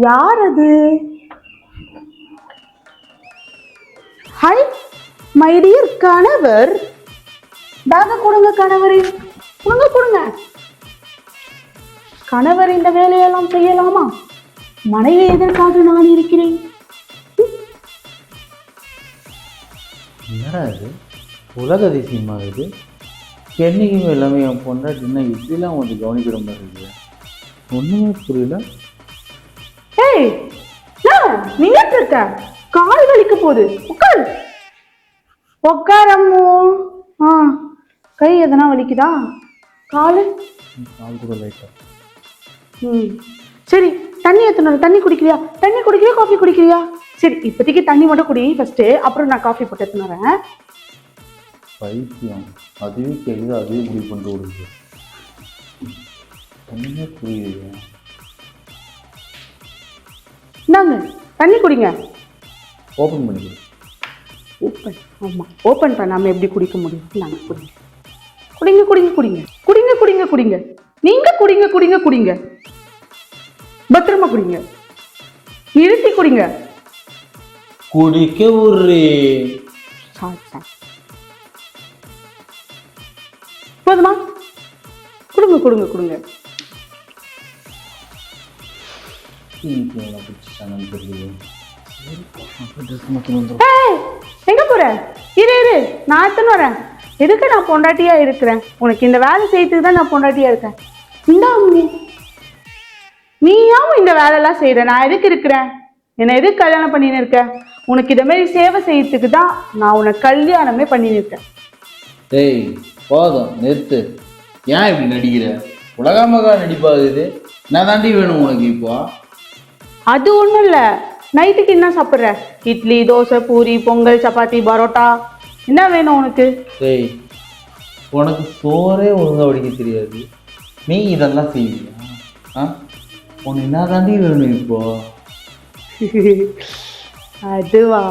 யார் அது? High my dear கணவர். பேக கொடுங்க கணவரே, கொடுங்க கொடுங்க. கணவர் இந்த வேலையெல்லாம் செய்யலாமா? மனைவி எதற்காக நான் இருக்கிறேன்? என்னடா இது உலக அதிசயமா இது? என்னைக்கும் எல்லாமே என் பொண்டாட்டின்னா இப்படிலாம் வந்து கவனிக்கிற மாதிரி இருக்கு. ஒன்றுமே புரியல. ஏய் நீங்க இருக்க, கால் வலிக்க போகுது. உட்கார் உட்காரம்மோ. கை எதனா வலிக்குதா? கால் கூட லைட்டா. சரி, தண்ணி எத்தனை? தண்ணி குடிக்கிறியா? தண்ணி குடிக்கிறியா காஃபி குடிக்கிறியா? சரி, இப்போதைக்கு தண்ணி மட்டும் குடி ஃபர்ஸ்ட், அப்புறம் நான் காஃபி போட்டு எடுத்துன்னு வரேன். பைத்தியம், அதுவே கேட்குது, அதுவே முடிவு பண்ணிட்டு விடுது. ஒன்றுமே புரியுது. இந்தாங்க தண்ணி குடிங்க. ஓப்பன் பண்ணிக்கிறேன். ஓப்பன்? ஆமாம், ஓப்பன் பண்ணாமல் எப்படி குடிக்க முடியும்? நாங்கள் குடிங்க குடிங்க குடிங்க குடிங்க குடிங்க குடிங்க குடிங்க. நீங்கள் குடிங்க குடிங்க குடிங்க, பத்திரமா குடிங்க, நிறுத்தி குடிங்க. குடிக்க ஒரு போதுமா? கொடுங்க கொடுங்க கொடுங்க. எங்க போற? இரு இரு, நான் எடுத்துன்னு வரேன். எதுக்கு நான் பொண்டாட்டியா இருக்கிறேன்? உனக்கு இந்த வேலை செய்யறதுக்கு தான் நான் பொண்டாட்டியா இருக்கேன். இந்த நீயாவும் இந்த வேலையெல்லாம் செய்யற, நான் எதுக்கு இருக்கிறேன்? என்னை எதுக்கு கல்யாணம் பண்ணின்னு இருக்கேன்? உனக்கு இதை மாதிரி சேவை செய்யறதுக்கு தான் நான் உனக்கு கல்யாணமே பண்ணின்னு இருக்கேன். ஏய் போதும், நிறுத்து. ஏன் இப்படி நடிக்கிற? உலகமகா நடிப்பாகுது. நான் தாண்டி வேணும் உனக்கு இப்போ? அது ஒன்றும் இல்லை. நைட்டுக்கு என்ன சாப்பிட்ற? இட்லி, தோசை, பூரி, பொங்கல், சப்பாத்தி, பரோட்டா, என்ன வேணும் உனக்கு? ஏய், உனக்கு சோறே ஒழுங்கா வடிக்க தெரியாது, நீ இதெல்லாம் செய்வியா? உனக்கு என்ன தாண்டி வேணும் இப்போ? அதுவா,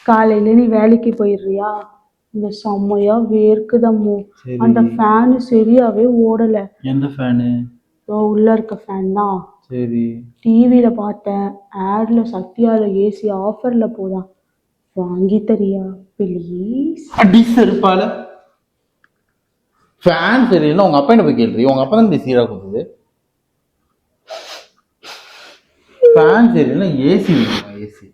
காலையில நீ வேலைக்கு போயிடுறியா? இந்த செம்மையா வேர்க்குதம்மோ, அந்த ஃபேனு சரியாவே ஓடல. எந்த ஃபேனு? உள்ள இருக்க ஃபேன் தான். சரி. டிவியில பார்த்தேன், ஆட்ல சத்யால ஏசி ஆஃபர்ல போதான், வாங்கி தரியா ப்ளீஸ்? அடி செருப்பால. ஃபேன் சரியில்லை உங்க அப்பா என்ன போய் கேள்றீ? உங்க அப்பா தான் சீரா கொடுத்தது. ஃபேன் சரியில்லை, ஏசி வேணுமா? ஏசி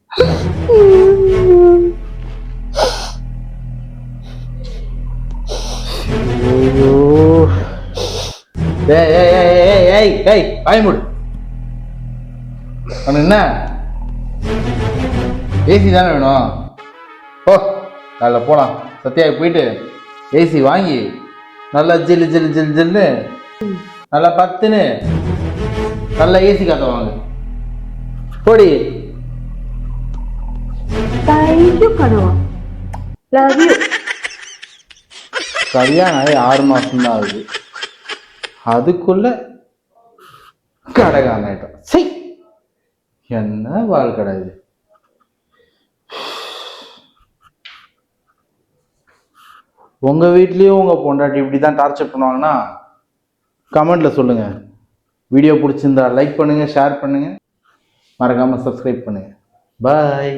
என்ன ஏசி தானே வேணும்? ஓ அதில் போலாம். சத்யாவுக்கு போயிட்டு ஏசி வாங்கி நல்லா ஜில்லு ஜில்லு ஜில்லு ஜில்லுன்னு நல்லா பத்துன்னு நல்லா ஏசி காத்த வாங்க. போடி. தேங்க்யூ கனவா, லவ் யூ. கல்யாணம் ஆகி 6 மாசம் தான் ஆகுது, அதுக்குள்ள கடகானாயிட்டோம். சரி, என்ன வாழ்க்கடை இது? உங்க வீட்லயும் உங்க பொண்டாட்டி இப்படிதான் டார்ச்சர் பண்ணுவாங்கன்னா கமெண்ட்ல சொல்லுங்க. வீடியோ பிடிச்சிருந்தா லைக் பண்ணுங்க, ஷேர் பண்ணுங்க, மறக்காம சப்ஸ்கிரைப் பண்ணுங்க. பாய்.